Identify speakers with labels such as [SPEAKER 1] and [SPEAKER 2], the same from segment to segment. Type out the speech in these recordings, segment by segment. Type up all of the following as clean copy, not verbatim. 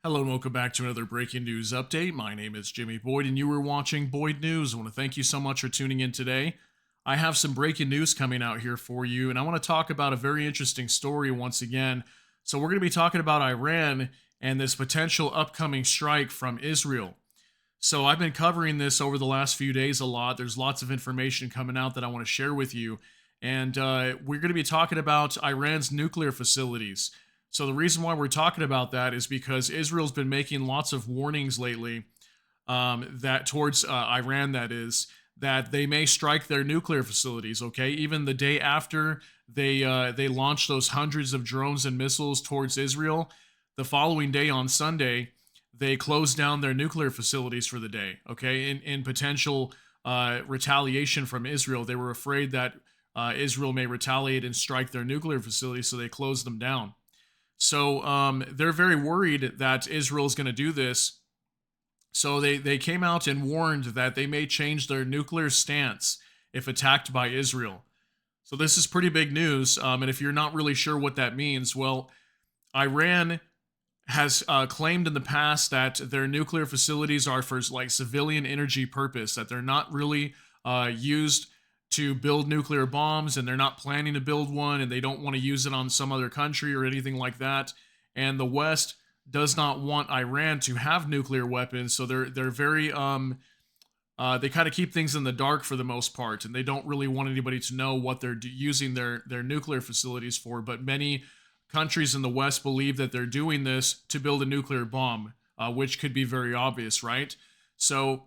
[SPEAKER 1] Hello and welcome back to another breaking news update. My name is Jimmy Boyd and you were watching Boyd News. I want to thank you so much for tuning in today. I have some breaking news coming out here for you, and I want to talk about a very interesting story once again. So, we're going to be talking about Iran and this potential upcoming strike from Israel. So, I've been covering this over the last few days a lot. There's lots of information coming out that I want to share with you. And we're going to be talking about Iran's nuclear facilities. So the reason why we're talking about that is because Israel's been making lots of warnings lately, that towards Iran, that is, that they may strike their nuclear facilities. Okay, even the day after they launched those hundreds of drones and missiles towards Israel, the following day on Sunday they closed down their nuclear facilities for the day. Okay, in potential retaliation from Israel, they were afraid that Israel may retaliate and strike their nuclear facilities, so they closed them down. So they're very worried that Israel is going to do this. So they came out and warned that they may change their nuclear stance if attacked by Israel. So this is pretty big news. And if you're not really sure what that means, well, Iran has claimed in the past that their nuclear facilities are for like civilian energy purpose, that they're not really used to build nuclear bombs, and they're not planning to build one, and they don't want to use it on some other country or anything like that. And the West does not want Iran to have nuclear weapons, so they're very they kind of keep things in the dark for the most part, and they don't really want anybody to know what they're using their nuclear facilities for. But many countries in the West believe that they're doing this to build a nuclear bomb, which could be very obvious, right? So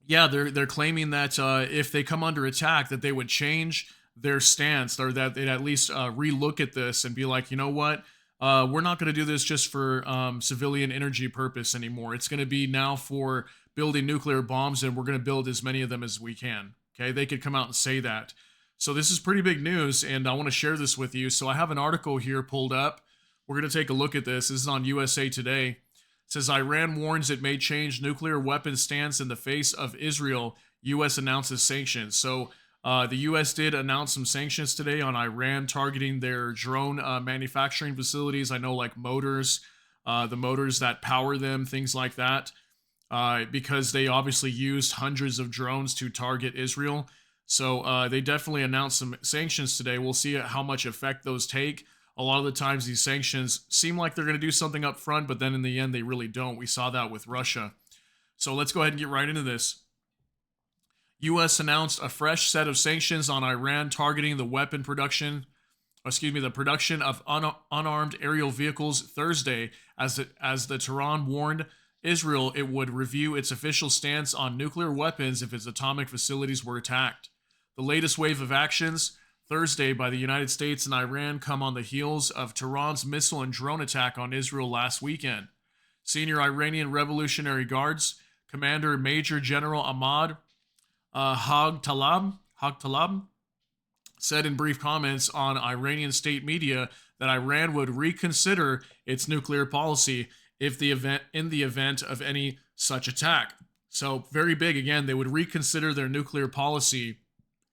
[SPEAKER 1] yeah, they're claiming that if they come under attack, that they would change their stance, or that they'd at least relook at this and be like, you know what, we're not going to do this just for civilian energy purpose anymore. It's going to be now for building nuclear bombs, and we're going to build as many of them as we can. Okay, they could come out and say that. So this is pretty big news, and I want to share this with you. So I have an article here pulled up. We're going to take a look at this. This is on USA Today. It says Iran warns it may change nuclear weapons stance in the face of Israel. U.S. announces sanctions. So the U.S. did announce some sanctions today on Iran targeting their drone manufacturing facilities. I know, like motors, the motors that power them, things like that, because they obviously used hundreds of drones to target Israel. So they definitely announced some sanctions today. We'll see how much effect those take. A lot of the times these sanctions seem like they're going to do something up front, but then in the end they really don't. We saw that with Russia. So let's go ahead and get right into this. U.S. announced a fresh set of sanctions on Iran targeting the the production of unarmed aerial vehicles Thursday, as the Tehran warned Israel it would review its official stance on nuclear weapons if its atomic facilities were attacked. The latest wave of actions Thursday by the United States and Iran come on the heels of Tehran's missile and drone attack on Israel last weekend. Senior Iranian Revolutionary Guards Commander Major General Ahmad Hagtalab said in brief comments on Iranian state media that Iran would reconsider its nuclear policy in the event of any such attack. So very big again, they would reconsider their nuclear policy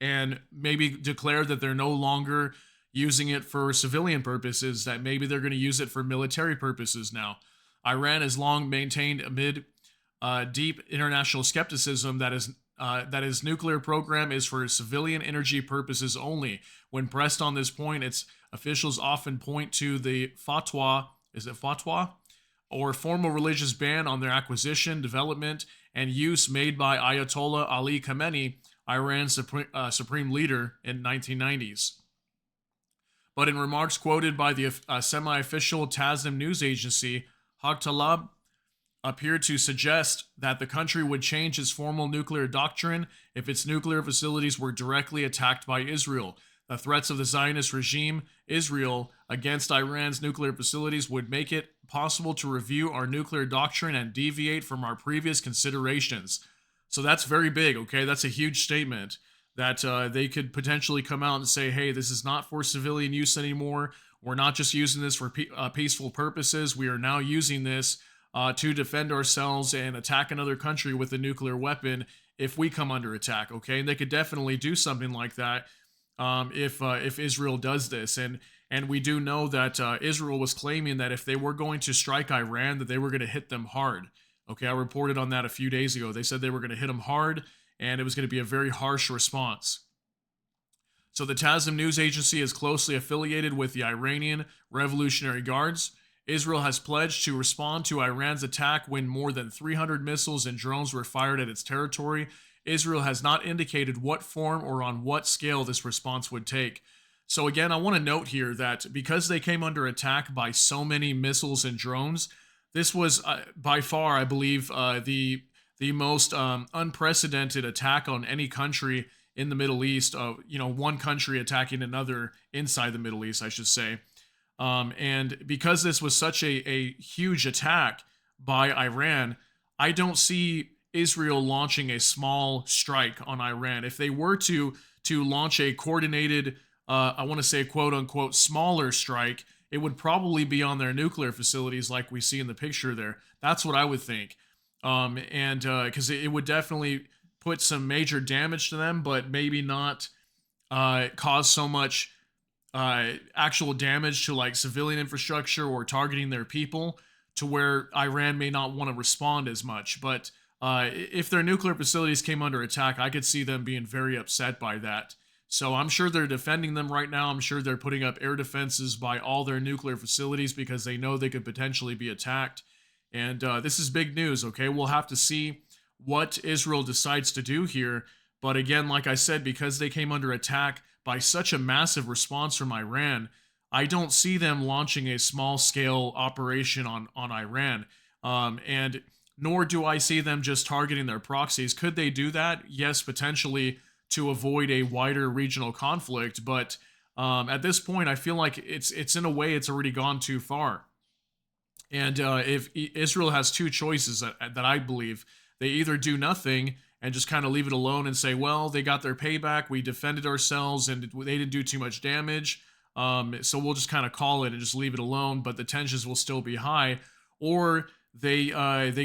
[SPEAKER 1] and maybe declare that they're no longer using it for civilian purposes, that maybe they're going to use it for military purposes now. Iran has long maintained amid deep international skepticism that its nuclear program is for civilian energy purposes only. When pressed on this point, its officials often point to the fatwa, or formal religious ban on their acquisition, development, and use made by Ayatollah Ali Khamenei, Iran's supreme leader, in 1990s. But in remarks quoted by the semi-official Tasnim news agency, Hagtalab appeared to suggest that the country would change its formal nuclear doctrine if its nuclear facilities were directly attacked by Israel. The threats of the Zionist regime, Israel, against Iran's nuclear facilities would make it possible to review our nuclear doctrine and deviate from our previous considerations. So that's very big, okay? That's a huge statement that they could potentially come out and say, hey, this is not for civilian use anymore. We're not just using this for peaceful purposes. We are now using this to defend ourselves and attack another country with a nuclear weapon if we come under attack, okay? And they could definitely do something like that if Israel does this. And And we do know that Israel was claiming that if they were going to strike Iran, that they were going to hit them hard. Okay, I reported on that a few days ago. They said they were going to hit them hard, and it was going to be a very harsh response. So the Tasnim news agency is closely affiliated with the Iranian Revolutionary Guards. Israel has pledged to respond to Iran's attack when more than 300 missiles and drones were fired at its territory. Israel has not indicated what form or on what scale this response would take. So again, I want to note here that because they came under attack by so many missiles and drones, this was by far, I believe, the most unprecedented attack on any country in the Middle East. One country attacking another inside the Middle East, I should say. And because this was such a huge attack by Iran, I don't see Israel launching a small strike on Iran. If they were to launch a coordinated, I want to say quote unquote smaller strike, it would probably be on their nuclear facilities like we see in the picture there. That's what I would think. And because it would definitely put some major damage to them, but maybe not cause so much actual damage to like civilian infrastructure or targeting their people to where Iran may not want to respond as much. But if their nuclear facilities came under attack, I could see them being very upset by that. So I'm sure they're defending them right now. I'm sure they're putting up air defenses by all their nuclear facilities because they know they could potentially be attacked. And this is big news, okay? We'll have to see what Israel decides to do here. But again, like I said, because they came under attack by such a massive response from Iran, I don't see them launching a small-scale operation on Iran. And nor do I see them just targeting their proxies. Could they do that? Yes, potentially, to avoid a wider regional conflict. But at this point, I feel like it's in a way it's already gone too far. And if Israel has two choices that I believe, they either do nothing and just kind of leave it alone and say, well, they got their payback, we defended ourselves, and they didn't do too much damage, so we'll just kind of call it and just leave it alone, but the tensions will still be high. Or they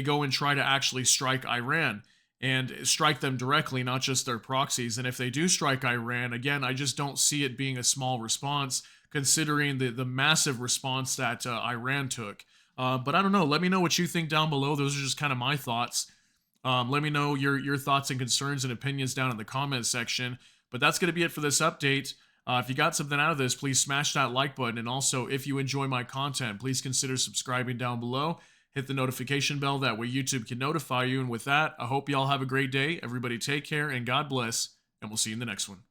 [SPEAKER 1] go and try to actually strike Iran and strike them directly, not just their proxies. And if they do strike Iran, again, I just don't see it being a small response, considering the massive response that Iran took. But I don't know. Let me know what you think down below. Those are just kind of my thoughts. Let me know your thoughts and concerns and opinions down in the comments section. But that's going to be it for this update. If you got something out of this, please smash that like button. And also, if you enjoy my content, please consider subscribing down below. Hit the notification bell. That way YouTube can notify you. And with that, I hope you all have a great day. Everybody take care and God bless. And we'll see you in the next one.